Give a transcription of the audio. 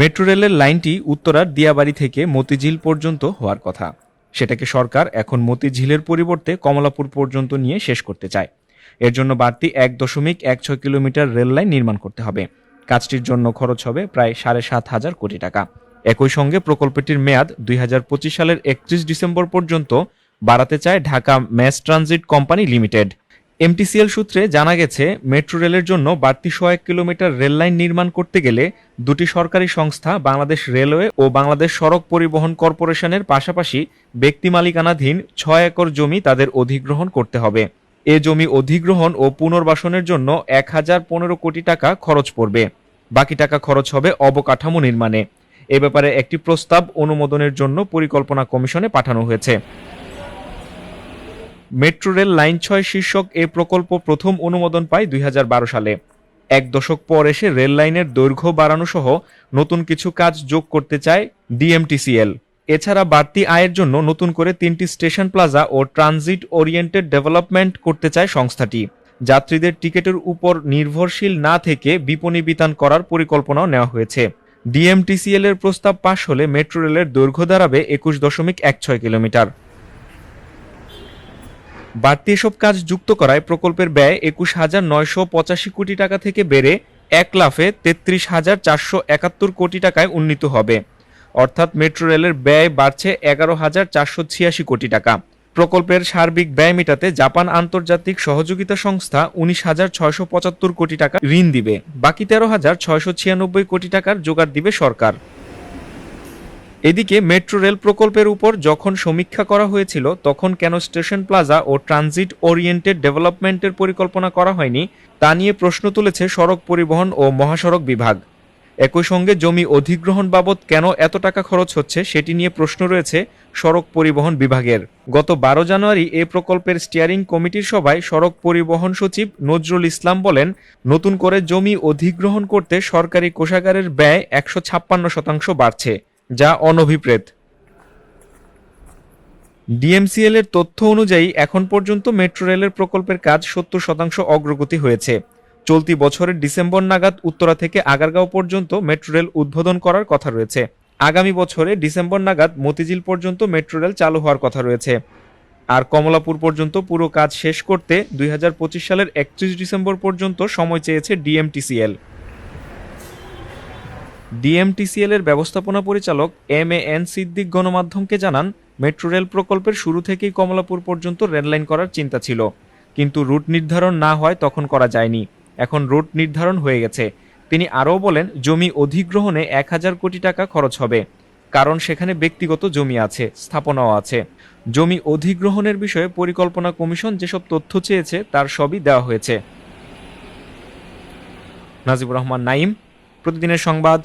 Metro রেলের লাইনটি উত্তরার দিয়াবাড়ি থেকে মতিঝিল পর্যন্ত হওয়ার কথা। সেটাকে সরকার এখন মতিঝিলের পরিবর্তে কমলাপুর পর্যন্ত নিয়ে শেষ করতে চায়। এর জন্য বাড়তি ১.১৬ কিলোমিটার রেল লাইন নির্মাণ করতে হবে। কাজটির জন্য খরচ হবে প্রায় ৭,৫০০ কোটি টাকা। একই সঙ্গে প্রকল্পটির মেয়াদ ২০২৫ সালের ৩১ ডিসেম্বর পর্যন্ত বাড়াতে চায় Dhaka mass transit company limited. MTCL সূত্রে জানা গেছে, মেট্রো রেলের জন্য বাড়তি ১০০ কিলোমিটার রেল লাইন নির্মাণ করতে গেলে দুটি সরকারি সংস্থা বাংলাদেশ রেলওয়ে ও বাংলাদেশ সড়ক পরিবহন কর্পোরেশনের পাশাপাশি ব্যক্তি মালিকানাধীন ৬ একর জমি তাদের অধিগ্রহণ করতে হবে। এ জমি অধিগ্রহণ ও পুনর্বাসনের জন্য ১,০১৫ কোটি টাকা খরচ পড়বে। বাকি টাকা খরচ হবে অবকাঠামো নির্মাণে। এ ব্যাপারে একটি প্রস্তাব অনুমোদনের জন্য পরিকল্পনা কমিশনে পাঠানো হয়েছে। মেট্রো রেল লাইন ৬ শীর্ষক এ প্রকল্প প্রথম অনুমোদন পায় ২০১২ সালে। এক দশক পর এসে রেল লাইনের দৈর্ঘ্য বাড়ানো সহ নতুন কিছু কাজ যোগ করতে চায় ডিএমটিসিএল। এছাড়া বাড়তি আয়ের জন্য নতুন করে ৩টি স্টেশন প্লাজা ও ট্রানজিট ওরিয়েন্টেড ডেভেলপমেন্ট করতে চায় সংস্থাটি। যাত্রীদের টিকিটের উপর নির্ভরশীল না থেকে বিপণী বিতান করার পরিকল্পনাও নেওয়া হয়েছে। ডিএমটিসিএল এর প্রস্তাব পাশ হলে মেট্রো রেলের দৈর্ঘ্য দাঁড়াবে ২১.১৬ কিলোমিটার। বাড়তি এসব কাজ যুক্ত করায় প্রকল্পের ব্যয় ২১,৯৮৫ কোটি টাকা থেকে বেড়ে ১,৩৩,৪৭১ কোটি টাকায় উন্নীত হবে। অর্থাৎ মেট্রো রেলের ব্যয় বাড়ছে ১১,৪৮৬ কোটি টাকা। প্রকল্পের সার্বিক ব্যয় মেটাতে জাপান আন্তর্জাতিক সহযোগিতা সংস্থা ১৯,৬৭৫ কোটি টাকা ঋণ দিবে। বাকি ১৩,৬৯৬ কোটি টাকার জোগাড় দিবে সরকার। এদিকে মেট্রো রেল প্রকল্পের উপর যখন সমীক্ষা করা হয়েছিল, তখন কেন স্টেশন প্লাজা ও ট্রানজিট ওরিয়েন্টেড ডেভেলপমেন্টের পরিকল্পনা করা হয়নি তা নিয়ে প্রশ্ন তুলেছে সড়ক পরিবহন ও মহাসড়ক বিভাগ। একই সঙ্গে জমি অধিগ্রহণ বাবদ কেন এত টাকা খরচ হচ্ছে সেটি নিয়ে প্রশ্ন রয়েছে সড়ক পরিবহন বিভাগের। গত ১২ জানুয়ারি এ প্রকল্পের স্টিয়ারিং কমিটির সভায় সড়ক পরিবহন সচিব নজরুল ইসলাম বলেন, নতুন করে জমি অধিগ্রহণ করতে সরকারি কোষাগারের ব্যয় ১৫% বাড়ছে, যা অনভিপ্রেত। ডিএমসিএল এর তথ্য অনুযায়ী এখন পর্যন্ত মেট্রো রেলের প্রকল্পের কাজ ৭০% অগ্রগতি হয়েছে। চলতি বছরের ডিসেম্বর নাগাদ উত্তরা থেকে আগারগাঁও পর্যন্ত মেট্রো রেল উদ্বোধন করার কথা রয়েছে। আগামী বছরে ডিসেম্বর নাগাদ মতিঝিল পর্যন্ত মেট্রো রেল চালু হওয়ার কথা রয়েছে। আর কমলাপুর পর্যন্ত পুরো কাজ শেষ করতে ২০২৫ সালের ৩১ ডিসেম্বর পর্যন্ত সময় চেয়েছে ডিএমটিসিএল। ডিএমটিসিএল এর ব্যবস্থাপনা পরিচালক এম.এ.এন. সিদ্দিক গণমাধ্যমকে জানান, মেট্রো রেল প্রকল্পের শুরু থেকেই কমলাপুর পর্যন্ত রেললাইন করার চিন্তা ছিল, কিন্তু রুট নির্ধারণ না হয় তখন করা যায়নি। এখন রুট নির্ধারণ হয়ে গেছে। তিনি আরও বলেন, জমি অধিগ্রহণে ১,০০০ কোটি টাকা খরচ হবে, কারণ সেখানে ব্যক্তিগত জমি আছে, স্থাপনাও আছে। জমি অধিগ্রহণের বিষয়ে পরিকল্পনা কমিশন যেসব তথ্য চেয়েছে তার সবই দেওয়া হয়েছে। নাজিবুর রহমান নাইম, প্রতিদিনের সংবাদ।